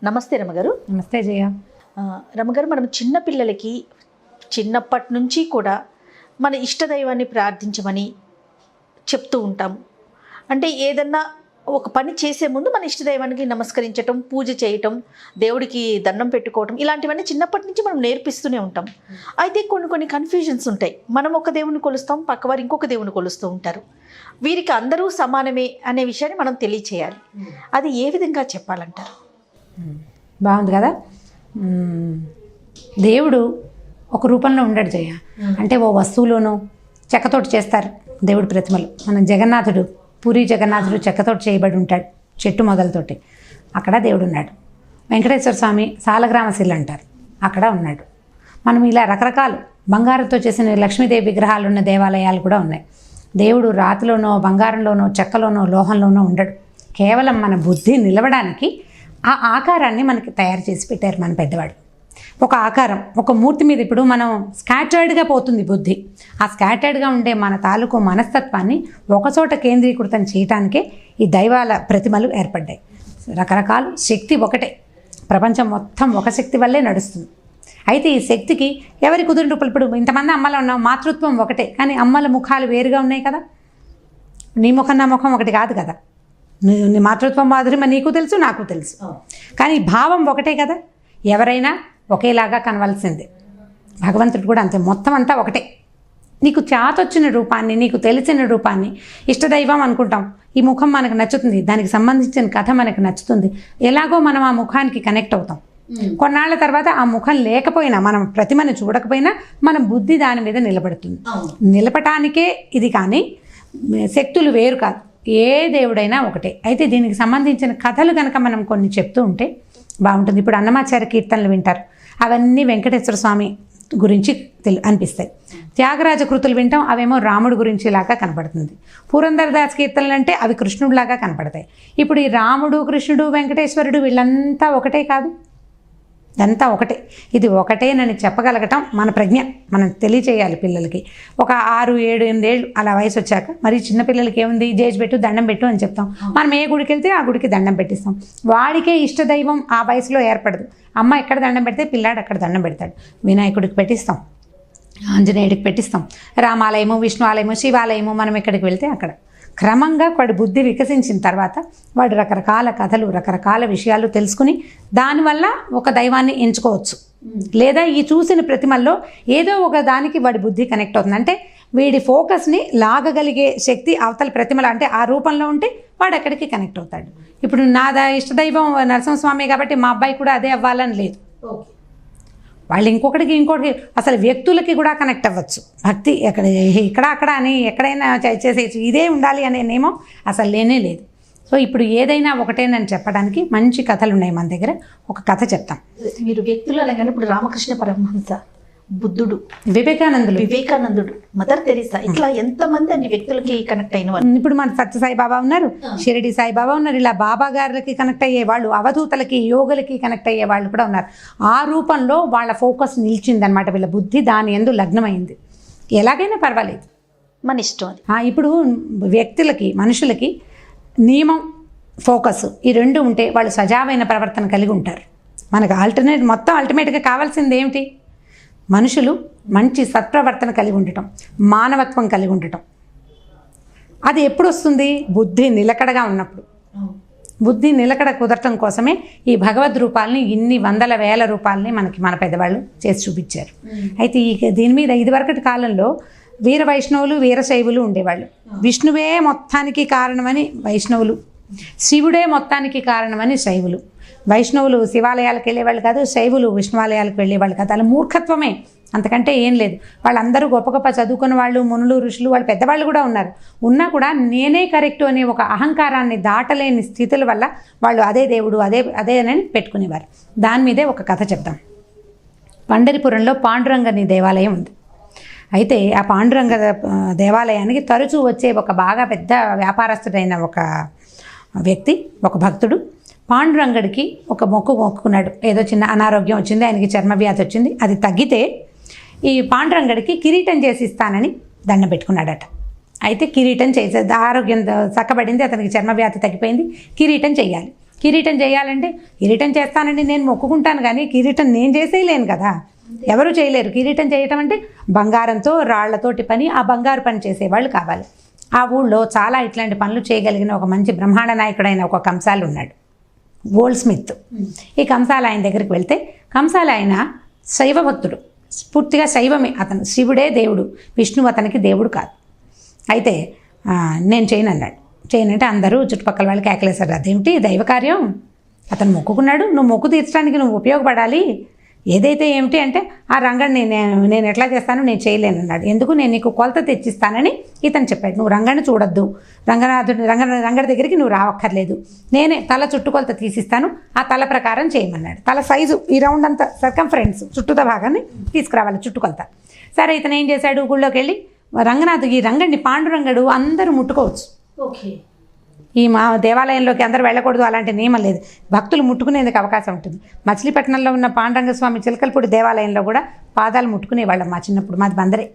నమస్తే రమగారు. నమస్తే జయ. రమగారు, మనం చిన్నపిల్లలకి చిన్నప్పటి నుంచి కూడా మన ఇష్టదైవాన్ని ప్రార్థించమని చెప్తూ ఉంటాము. అంటే ఏదన్నా ఒక పని చేసే ముందు మన ఇష్టదైవానికి నమస్కరించటం, పూజ చేయటం, దేవుడికి దండం పెట్టుకోవటం, ఇలాంటివన్నీ చిన్నప్పటి నుంచి మనం నేర్పిస్తూనే ఉంటాం. అయితే కొన్ని కన్ఫ్యూజన్స్ ఉంటాయి. మనం ఒక దేవుని కొలుస్తాం, పక్కవారు ఇంకొక దేవుని కొలుస్తూ ఉంటారు. వీరికి అందరూ సమానమే అనే విషయాన్ని మనం తెలియచేయాలి. అది ఏ విధంగా చెప్పాలంటారు? బాగుంది కదా. దేవుడు ఒక రూపంలో ఉండడు జయ. అంటే ఓ వస్తువులోనో చెక్కతోటి చేస్తారు దేవుడి ప్రతిమలు. మన జగన్నాథుడు, పూరి జగన్నాథుడు చెక్కతోటి చేయబడి ఉంటాడు, చెట్టు మొదలతోటి. అక్కడ దేవుడు ఉన్నాడు. వెంకటేశ్వర స్వామి సాలగ్రామశిల అంటారు, అక్కడ ఉన్నాడు. మనం ఇలా రకరకాలు బంగారంతో చేసిన లక్ష్మీదేవి విగ్రహాలు ఉన్న దేవాలయాలు కూడా ఉన్నాయి. దేవుడు రాతిలోనో, బంగారంలోనో, చెక్కలోనో, లోహంలోనో ఉండడు. కేవలం మన బుద్ధి నిలవడానికి ఆ ఆకారాన్ని మనకి తయారు చేసి పెట్టారు మన పెద్దవాడు. ఒక ఆకారం, ఒక మూర్తి మీద ఇప్పుడు మనం స్కాటర్డ్గా పోతుంది బుద్ధి. ఆ స్కాటర్డ్గా ఉండే మన తాలూకు మనస్తత్వాన్ని ఒకచోట కేంద్రీకృతం చేయటానికే ఈ దైవాల ప్రతిమలు ఏర్పడ్డాయి. రకరకాల శక్తి ఒకటే, ప్రపంచం మొత్తం ఒక శక్తి వల్లే నడుస్తుంది. అయితే ఈ శక్తికి ఎవరి కుదిరిన రూపాయలు, ఇప్పుడు ఇంతమంది అమ్మలు ఉన్నాం, మాతృత్వం ఒకటే, కానీ అమ్మల ముఖాలు వేరుగా ఉన్నాయి కదా. నీ ముఖం నా ముఖం ఒకటి కాదు కదా. నీ మాతృత్వం మాధురిమ నీకు తెలుసు, నాకు తెలుసు, కానీ భావం ఒకటే కదా. ఎవరైనా ఒకేలాగా కనవలసిందే. భగవంతుడు కూడా అంతే, మొత్తం అంతా ఒకటే. నీకు చేతొచ్చిన రూపాన్ని, నీకు తెలిసిన రూపాన్ని ఇష్టదైవం అనుకుంటాం. ఈ ముఖం మనకు నచ్చుతుంది, దానికి సంబంధించిన కథ మనకు నచ్చుతుంది, ఎలాగో మనం ఆ ముఖానికి కనెక్ట్ అవుతాం. కొన్నాళ్ళ తర్వాత ఆ ముఖం లేకపోయినా, మనం ప్రతిమను చూడకపోయినా మన బుద్ధి దాని మీద నిలబడుతుంది. నిలపటానికే ఇది, కానీ శక్తులు వేరు కాదు. ఏ దేవుడైనా ఒకటే. అయితే దీనికి సంబంధించిన కథలు కనుక మనం కొన్ని చెప్తూ ఉంటే బాగుంటుంది. ఇప్పుడు అన్నమాచార్య కీర్తనలు వింటారు, అవన్నీ వెంకటేశ్వర స్వామి గురించి అనిపిస్తాయి. త్యాగరాజ కృతులు వింటాం, అవేమో రాముడు గురించి లాగా కనపడుతుంది. పురంధరదాస్ కీర్తనలు అంటే అవి కృష్ణుడిలాగా కనపడతాయి. ఇప్పుడు ఈ రాముడు, కృష్ణుడు, వెంకటేశ్వరుడు వీళ్ళంతా ఒకటే కాదు, ఇదంతా ఒకటే. ఇది ఒకటేనని చెప్పగలగటం మన ప్రజ్ఞ. మనం తెలియచేయాలి పిల్లలకి. ఒక 6, 7, 8 ఏళ్ళు అలా వయసు వచ్చాక, మరి చిన్నపిల్లలకి ఏముంది, జేజి పెట్టు, దండం పెట్టు అని చెప్తాం. మనం ఏ గుడికి వెళ్తే ఆ గుడికి దండం పెట్టిస్తాం. వాడికే ఇష్టదైవం ఆ వయసులో ఏర్పడదు. అమ్మ ఎక్కడ దండం పెడితే పిల్లాడు అక్కడ దండం పెడతాడు. వినాయకుడికి పెట్టిస్తాం, ఆంజనేయుడికి పెట్టిస్తాం, రామాలయము, విష్ణు ఆలయము, శివాలయము, మనం ఎక్కడికి వెళ్తే అక్కడ. క్రమంగా వాడి బుద్ధి వికసించిన తర్వాత వాడు రకరకాల కథలు, రకరకాల విషయాలు తెలుసుకుని దానివల్ల ఒక దైవాన్ని ఎంచుకోవచ్చు. లేదా ఈ చూసిన ప్రతిమల్లో ఏదో ఒక దానికి వాడి బుద్ధి కనెక్ట్ అవుతుంది. అంటే వీడి ఫోకస్ని లాగగలిగే శక్తి అవతల ప్రతిమలు, అంటే ఆ రూపంలో ఉంటే వాడు ఎక్కడికి కనెక్ట్ అవుతాడు. ఇప్పుడు నాదా ఇష్టదైవం నరసింహస్వామి కాబట్టి మా అబ్బాయి కూడా అదే అవ్వాలని లేదు. వాళ్ళు ఇంకొకటి అసలు వ్యక్తులకి కూడా కనెక్ట్ అవ్వచ్చు. భక్తి ఇక్కడ అక్కడ అని ఎక్కడైనా చేసేయచ్చు. ఇదే ఉండాలి అనే నియమం అసలు లేనే లేదు. సో ఇప్పుడు ఏదైనా ఒకటేనని చెప్పడానికి మంచి కథలు ఉన్నాయి మన దగ్గర. ఒక కథ చెప్తాం. మీరు వ్యక్తులు అనగానే ఇప్పుడు రామకృష్ణ పరమహంస, బుద్ధుడు, వివేకానందుడు, మదర్ తెరీసా, ఇట్లా ఎంతమంది అన్ని వ్యక్తులకి కనెక్ట్ అయిన వాళ్ళు. ఇప్పుడు మన సత్యసాయి బాబా ఉన్నారు, షిరిడి సాయిబాబా ఉన్నారు. ఇలా బాబా గారికి కనెక్ట్ అయ్యే వాళ్ళు, అవధూతలకి, యోగులకి కనెక్ట్ అయ్యే వాళ్ళు కూడా ఉన్నారు. ఆ రూపంలో వాళ్ళ ఫోకస్ నిలిచిందనమాట. వీళ్ళ బుద్ధి దాని యందు లగ్నమైంది. ఎలాగైనా పర్వాలేదు, మన ఇష్టం. ఇప్పుడు వ్యక్తులకి, మనుషులకి నియమం, ఫోకస్ ఈ రెండు ఉంటే వాళ్ళు సజావైన ప్రవర్తన కలిగి ఉంటారు. మనకు అల్టిమేట్గా కావాల్సింది ఏమిటి? మనుషులు మంచి సత్ప్రవర్తన కలిగి ఉండటం, మానవత్వం కలిగి ఉండటం. అది ఎప్పుడు వస్తుంది? బుద్ధి నిలకడగా ఉన్నప్పుడు. బుద్ధి నిలకడ కుదరటం కోసమే ఈ భగవద్ రూపాలని, ఇన్ని వందల వేల రూపాలని మనకి మన పెద్దవాళ్ళు చేసి చూపించారు. అయితే దీని మీద ఇదివరకటి కాలంలో వీర వైష్ణవులు, వీరశైవులు ఉండేవాళ్ళు. విష్ణువే మొత్తానికి కారణమని వైష్ణవులు, శివుడే మొత్తానికి కారణమని శైవులు. వైష్ణవులు శివాలయాలకు వెళ్ళేవాళ్ళు కాదు, శైవులు విష్ణువాలయాలకు వెళ్ళేవాళ్ళు కాదు. అలా మూర్ఖత్వమే, అంతకంటే ఏం లేదు. వాళ్ళందరూ గొప్ప గొప్ప చదువుకున్న వాళ్ళు, మునులు, ఋషులు, వాళ్ళు పెద్దవాళ్ళు కూడా ఉన్నారు. ఉన్నా కూడా నేనే కరెక్టు అనే ఒక అహంకారాన్ని దాటలేని స్థితుల వల్ల వాళ్ళు అదే దేవుడు, అదే అని పెట్టుకునేవారు. దాని మీదే ఒక కథ చెప్తాం. పండరిపురంలో పాండురంగని దేవాలయం ఉంది. అయితే ఆ పాండురంగ దేవాలయానికి తరచూ వచ్చే ఒక బాగా పెద్ద వ్యాపారస్తుడైన ఒక వ్యక్తి, ఒక భక్తుడు పాండురంగడికి ఒక మొక్కుకున్నాడు. ఏదో చిన్న అనారోగ్యం వచ్చింది, ఆయనకి చర్మవ్యాధి వచ్చింది. అది తగ్గితే ఈ పాండురంగడికి కిరీటం చేసి ఇస్తానని దండం పెట్టుకున్నాడట. అయితే కిరీటం చేసేది, ఆరోగ్యం చక్కబడింది, అతనికి చర్మవ్యాధి తగ్గిపోయింది, కిరీటం చేయాలి. కిరీటం చేయాలంటే కిరీటం చేస్తానండి నేను మొక్కుకుంటాను, కానీ కిరీటం నేను చేసేయలేను కదా, ఎవరు చేయలేరు. కిరీటం చేయటం అంటే బంగారంతో రాళ్లతోటి పని, ఆ బంగారు పని చేసేవాళ్ళు కావాలి. ఆ ఊళ్ళో చాలా ఇట్లాంటి పనులు చేయగలిగిన ఒక మంచి బ్రహ్మాండ నాయకుడైన ఒక కంసాలు ఉన్నాడు, గోల్డ్ స్మిత్. ఈ కంసాల ఆయన దగ్గరికి వెళ్తే కంసాల ఆయన శైవ భక్తుడు, పూర్తిగా శైవమే, అతను శివుడే దేవుడు, విష్ణువు అతనికి దేవుడు కాదు. అయితే నేను చేయను అన్నాడు. చేయనంటే అందరూ చుట్టుపక్కల వాళ్ళు కేకలేశారు, అదేమిటి దైవ కార్యం, అతను మొక్కుకున్నాడు, నువ్వు మొక్కు తీర్చడానికి నువ్వు ఉపయోగపడాలి, ఏదైతే ఏమిటి అంటే ఆ రంగడిని నేను ఎట్లా చేస్తాను, నేను చేయలేను అన్నాడు. ఎందుకు, నేను నీకు కొలత తెచ్చిస్తానని ఇతను చెప్పాడు. నువ్వు రంగడిని చూడొద్దు, రంగడి దగ్గరికి నువ్వు రావక్కర్లేదు, నేనే తల చుట్టుకొలత తీసిస్తాను, ఆ తల ప్రకారం చేయమన్నాడు. తల సైజు ఈ రౌండ్ అంతా సర్కంఫరెన్స్ చుట్టూత భాగాన్ని తీసుకురావాలి చుట్టుకొలత. సరే ఇతను ఏం చేశాడు, గుళ్ళోకి వెళ్ళి ఈ రంగడిని పాండురంగడు అందరూ ముట్టుకోవచ్చు, ఓకే, ఈ మా దేవాలయంలోకి అందరూ వెళ్ళకూడదు అలాంటి నియమం లేదు, భక్తులు ముట్టుకునేందుకు అవకాశం ఉంటుంది. మచిలీపట్నంలో ఉన్న పాండురంగస్వామి చిలకలపూడి దేవాలయంలో కూడా పాదాలు ముట్టుకునేవాళ్ళం మా చిన్నప్పుడు, మాది బందరే.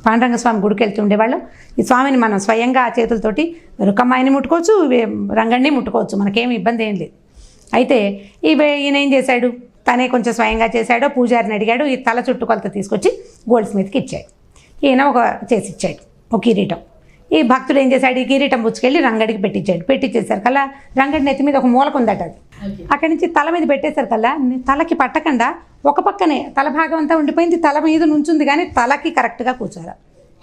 పాండురంగస్వామి గుడికి వెళ్తూ ఉండేవాళ్ళం. ఈ స్వామిని మనం స్వయంగా ఆ చేతులతోటి రుకమ్మాయిని ముట్టుకోవచ్చు, రంగడిని ముట్టుకోవచ్చు, మనకేమి ఇబ్బంది ఏం లేదు. అయితే ఈయన ఏం చేశాడు, తనే కొంచెం స్వయంగా చేశాడో, పూజారిని అడిగాడు, ఈ తల చుట్టుకొలత తీసుకొచ్చి గోల్డ్ స్మిత్కి ఇచ్చాడు. ఈయన చేసి ఇచ్చాడు ఒక కిరీటం. ఈ భక్తుడు ఏం చేశాడు, ఈ కిరీటం పుచ్చుకెళ్ళి రంగడికి పెట్టించేసరి కల్లా రంగడి నెత్తి మీద ఒక మూలకు ఉందట, అది అక్కడి నుంచి తల మీద పెట్టేసరి కల్లా తలకి పట్టకుండా ఒక పక్కనే తల భాగం అంతా ఉండిపోయింది, తల మీద నుంచుంది కానీ తలకి కరెక్ట్గా కూర్చోాలి.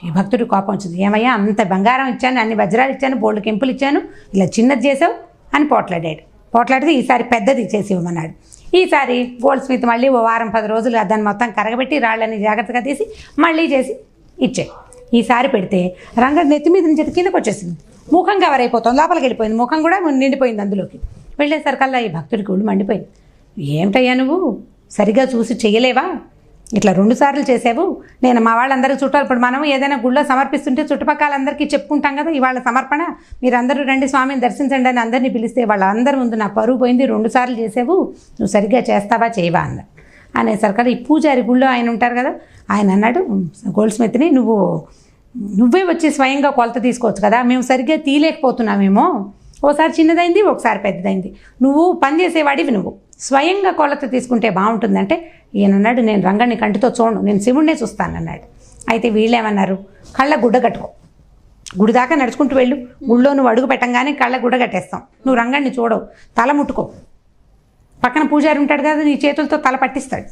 ఈ భక్తుడి కోపం వచ్చింది, ఏమయ్యా అంత బంగారం ఇచ్చాను, అన్ని వజ్రాలు ఇచ్చాను, బోల్డ్ కెంపులు ఇచ్చాను, ఇలా చిన్నది చేసావు అని పోట్లాడితే ఈసారి పెద్దది చేసి ఇవ్వమన్నాడు. ఈసారి గోల్డ్ స్మిత్ మళ్ళీ ఓ వారం 10 రోజులు దాన్ని మొత్తం కరగబెట్టి రాళ్ళని జాగ్రత్తగా తీసి మళ్ళీ చేసి ఇచ్చాయి. ఈసారి పెడితే రంగడి నెత్తి మీద నుంచి కిందకు వచ్చేసింది, ముఖం కవర్ అయిపోతుంది, లోపలికి వెళ్ళిపోయింది, ముఖం కూడా నిండిపోయింది. అందులోకి వెళ్ళేసరికల్లా ఈ భక్తుడికి ఒళ్ళు మండిపోయింది. ఏమిటయ్యా నువ్వు సరిగా చూసి చెయ్యలేవా, ఇట్లా 2 సార్లు చేసావు, నేను మా వాళ్ళందరికీ చుట్టాలు, ఇప్పుడు మనం ఏదైనా గుళ్ళో సమర్పిస్తుంటే చుట్టుపక్కలందరికీ చెప్పుకుంటాం కదా, ఇవాళ సమర్పణ మీరందరూ రండి స్వామిని దర్శించండి అని అందరినీ పిలిస్తే వాళ్ళందరి ముందు నా పరువు పోయింది, 2 సార్లు చేసావు, నువ్వు సరిగ్గా చేస్తావా చేయవా అన్న అనేసరికల్లా ఈ పూజారి గుళ్ళో ఆయన ఉంటారు కదా, ఆయన అన్నాడు గోల్డ్ స్మిత్ని, నువ్వే వచ్చి స్వయంగా కొలత తీసుకోవచ్చు కదా, మేము సరిగ్గా తీయలేకపోతున్నామేమో, ఓసారి చిన్నదైంది ఒకసారి పెద్దదైంది, నువ్వు పనిచేసేవాడివి, నువ్వు స్వయంగా కొలత తీసుకుంటే బాగుంటుందంటే ఈయన అన్నాడు, నేను రంగడిని కంటితో చూడను, నేను శివుడినే చూస్తానన్నాడు. అయితే వీళ్ళేమన్నారు, కళ్ళ గుడ్డ కట్టుకో, గుడి దాకా నడుచుకుంటూ వెళ్ళు, గుళ్ళో నువ్వు అడుగు పెట్టంగానే కళ్ళ గుడ్డ కట్టేస్తాం, నువ్వు రంగడిని చూడవు, తల ముట్టుకో, పక్కన పూజారి ఉంటాడు కదా నీ చేతులతో తల పట్టిస్తాడు,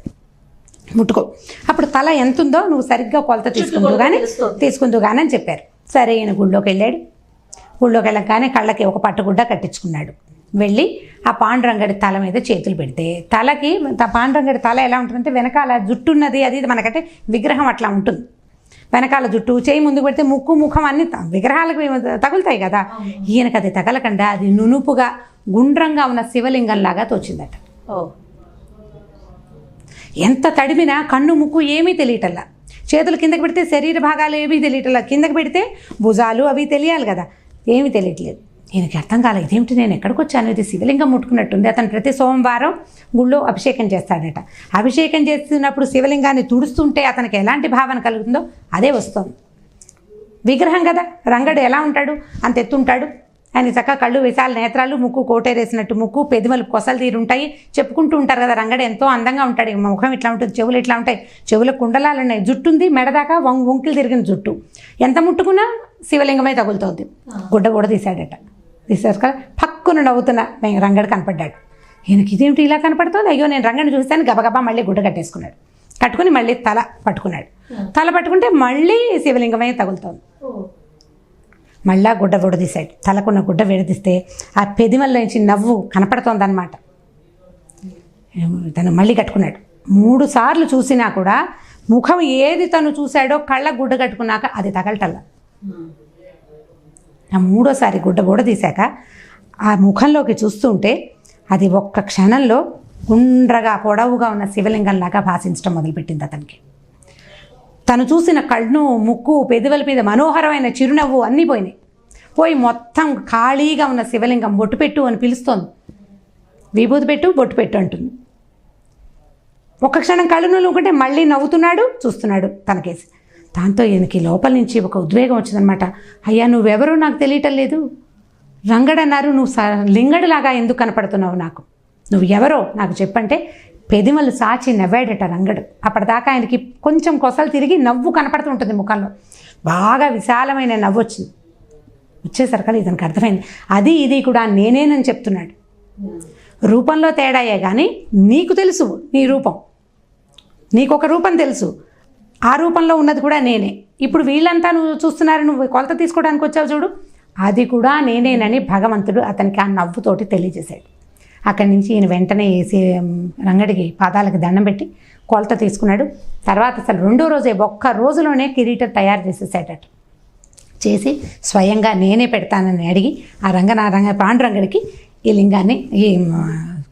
ముట్టుకో, అప్పుడు తల ఎంత ఉందో నువ్వు సరిగ్గా కొలత తీసుకుందు కానీ అని చెప్పారు. సరే ఈయన గుళ్ళోకి వెళ్ళాడు. గుళ్ళోకి వెళ్ళగానే కళ్ళకి ఒక పట్టుగుడ్డ కట్టించుకున్నాడు. వెళ్ళి ఆ పాండురంగడి తల మీద చేతులు పెడితే తలకి పాండురంగడి తల ఎలా ఉంటుందంటే వెనకాల జుట్టు ఉన్నది, అది మనకంటే విగ్రహం అట్లా ఉంటుంది, వెనకాల జుట్టు, చేయి ముందుకు పెడితే ముక్కు ముఖం అన్ని విగ్రహాలకు తగులుతాయి కదా, ఈయనకు అది తగలకుండా అది నునుపుగా గుండ్రంగా ఉన్న శివలింగంలాగా తోచిందట. ఎంత తడిమినా కన్ను ముక్కు ఏమీ తెలియటల్లా, చేతులు కిందకి పెడితే శరీర భాగాలు ఏమీ తెలియటల్లా, కిందకి పెడితే భుజాలు అవి తెలియాలి కదా, ఏమీ తెలియట్లేదు. ఈయనకి అర్థం కాలేదు, ఇదేమిటి నేను ఎక్కడికి వచ్చాను, ఇది శివలింగం ముట్టుకున్నట్టుంది. అతను ప్రతి సోమవారం గుళ్ళో అభిషేకం చేస్తాడట. అభిషేకం చేస్తున్నప్పుడు శివలింగాన్ని తుడుస్తుంటే అతనికి ఎలాంటి భావన కలుగుతుందో అదే వస్తుంది. విగ్రహం కదా, రంగడు ఎలా ఉంటాడు, అంత ఎత్తుంటాడు, ఆయన చక్కగా కళ్ళు విశాల నేత్రాలు, ముక్కు కోటేరేసినట్టు ముక్కు, పెదిమలు కొసలు తీరుంటాయి, చెప్పుకుంటూ ఉంటారు కదా రంగడు ఎంతో అందంగా ఉంటాడు, ముఖం ఇట్లా ఉంటుంది, చెవులు ఇట్లా ఉంటాయి, చెవులకు కుండలాలు ఉన్నాయి, జుట్టు ఉంది మెడదాకా వంకిలు తిరిగిన జుట్టు, ఎంత ముట్టుకున్నా శివలింగమే తగులుతోంది. గుడ్డ కూడా తీశాడట. తీసారు కదా, పక్కున నవ్వుతున్న రంగడు కనపడ్డాడు. ఈయనకి ఇదేమిటి ఇలా కనపడుతుంది, అయ్యో నేను రంగడిని చూస్తాను, గబగబా మళ్ళీ గుడ్డ కట్టేసుకున్నాడు. కట్టుకుని మళ్ళీ తల పట్టుకున్నాడు. తల పట్టుకుంటే మళ్ళీ శివలింగమే తగులుతోంది. మళ్ళా గుడ్డ విడదీశాడు. తలకున్న గుడ్డ విడదీస్తే ఆ పెదిమల్లో నుంచి నవ్వు కనపడుతోందన్నమాట. తను మళ్ళీ కట్టుకున్నాడు. 3 సార్లు చూసినా కూడా ముఖం ఏది తను చూశాడో కళ్ళ గుడ్డ కట్టుకున్నాక అది తగలటల్లా. ఆ 3వసారి గుడ్డ కూడా తీశాక ఆ ముఖంలోకి చూస్తుంటే అది ఒక్క క్షణంలో గుండ్రగా పొడవుగా ఉన్న శివలింగంలాగా భాషించడం మొదలుపెట్టింది అతనికి. తను చూసిన కళ్ళు, ముక్కు, పెదవుల మీద మనోహరమైన చిరునవ్వు అన్నీ పోయినాయి. పోయి మొత్తం ఖాళీగా ఉన్న శివలింగం బొట్టు పెట్టు అని పిలుస్తోంది. విభూతి పెట్టు, బొట్టు పెట్టు అంటుంది. ఒక్క క్షణం కళ్ళు నూలుకుంటే మళ్ళీ నవ్వుతున్నాడు, చూస్తున్నాడు తనకేసి. దాంతో ఈయనకి లోపల నుంచి ఒక ఉద్వేగం వచ్చిందనమాట. అయ్యా నువ్వెవరో నాకు తెలియటం లేదు, రంగడన్నారు, నువ్వు లింగడిలాగా ఎందుకు కనపడుతున్నావు నాకు, నువ్వు ఎవరో నాకు చెప్పంటే పెదిమలు సాచి నవ్వాడట రంగడు. అప్పటిదాకా ఆయనకి కొంచెం కొసలు తిరిగి నవ్వు కనపడుతూ ఉంటుంది ముఖంలో, బాగా విశాలమైన నవ్వు వచ్చింది. వచ్చేసరికి ఇతనికి అర్థమైంది, అది ఇది కూడా నేనేనని చెప్తున్నాడు. రూపంలో తేడాయే కానీ నీకు తెలుసు నీ రూపం, నీకొక రూపం తెలుసు, ఆ రూపంలో ఉన్నది కూడా నేనే. ఇప్పుడు వీళ్ళంతా నువ్వు చూస్తున్నారు, నువ్వు కొలత తీసుకోవడానికి వచ్చావు చూడు, అది కూడా నేనేనని భగవంతుడు అతనికి ఆ నవ్వుతోటి తెలియజేశాడు. అక్కడి నుంచి ఈయన వెంటనే రంగడికి పాదాలకు దండం పెట్టి కొలత తీసుకున్నాడు. తర్వాత అసలు రెండో రోజే ఒక్క రోజులోనే కిరీటం తయారు చేసేసాడట. చేసి స్వయంగా నేనే పెడతానని అడిగి ఆ పాండురంగడికి ఈ లింగాన్ని, ఈ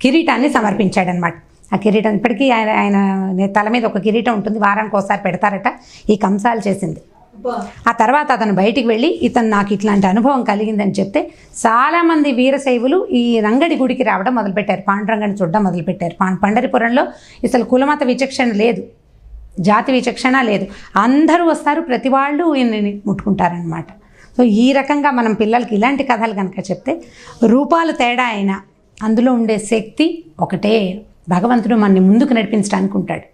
కిరీటాన్ని సమర్పించాడనమాట. ఆ కిరీటం ఇప్పటికీ ఆయన తల మీద ఒక కిరీటం ఉంటుంది, వారానికి ఒకసారి పెడతారట. ఈ కంసాలు చేసింది. ఆ తర్వాత అతను బయటికి వెళ్ళి ఇతను నాకు ఇట్లాంటి అనుభవం కలిగిందని చెప్తే చాలామంది వీరశైవులు ఈ రంగడి గుడికి రావడం మొదలుపెట్టారు, పాండురంగడిని చూడడం మొదలుపెట్టారు. పండరిపురంలో అసలు కులమత విచక్షణ లేదు, జాతి విచక్షణ లేదు, అందరూ వస్తారు, ప్రతి వాళ్ళు ఈయన్ని ముట్టుకుంటారనమాట. సో ఈ రకంగా మనం పిల్లలకి ఇలాంటి కథలు కనుక చెప్తే, రూపాలు తేడా అయినా అందులో ఉండే శక్తి ఒకటే. భగవంతుడు మనని ముందుకు నడిపించడానికి ఉంటాడు.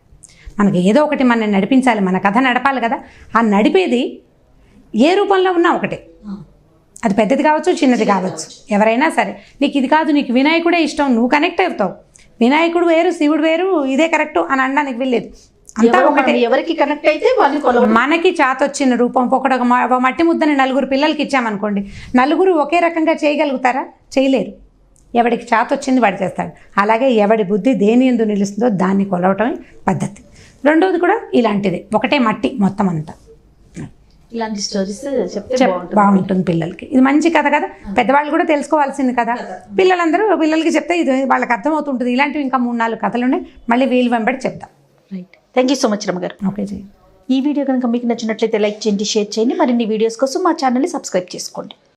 మనకి ఏదో ఒకటి మనని నడిపించాలి, మన కథ నడపాలి కదా. ఆ నడిపేది ఏ రూపంలో ఉన్నా ఒకటే, అది పెద్దది కావచ్చు చిన్నది కావచ్చు, ఎవరైనా సరే. నీకు ఇది కాదు, నీకు వినాయకుడే ఇష్టం, నువ్వు కనెక్ట్ అవుతావు. వినాయకుడు వేరు, శివుడు వేరు, ఇదే కరెక్టు అని అనడానికి వెళ్ళలేదు. అంతా ఒకటే. ఎవరికి కనెక్ట్ అయితే మనకి చాతొచ్చిన రూపం ఒకటి, ఒక మట్టి ముద్దని నలుగురు పిల్లలకి ఇచ్చామనుకోండి, నలుగురు ఒకే రకంగా చేయగలుగుతారా? చేయలేరు. ఎవడికి చాతొచ్చింది వాడు చేస్తాడు. అలాగే ఎవడి బుద్ధి దేని ఎందు నిలుస్తుందో దాన్ని కొలవటమే పద్ధతి. రెండోది కూడా ఇలాంటిదే, ఒకటే మట్టి మొత్తం అంతా. ఇలాంటి స్టోరీస్ చెప్తే బాగుంటుంది పిల్లలకి. ఇది మంచి కథ కదా, పెద్దవాళ్ళు కూడా తెలుసుకోవాల్సింది కదా. పిల్లలకి చెప్తే ఇది వాళ్ళకి అర్థమవుతుంటుంది. ఇలాంటివి ఇంకా 3-4 కథలు ఉన్నాయి, మళ్ళీ వీలు వెంబడి చెప్తాం. Right, thank you so much రమ్మగారు. ఓకే జీ. ఈ వీడియో కనుక మీకు నచ్చినట్లయితే లైక్ చేయండి, షేర్ చేయండి. మరిన్ని వీడియోస్ కోసం మా ఛానల్ని సబ్స్క్రైబ్ చేసుకోండి.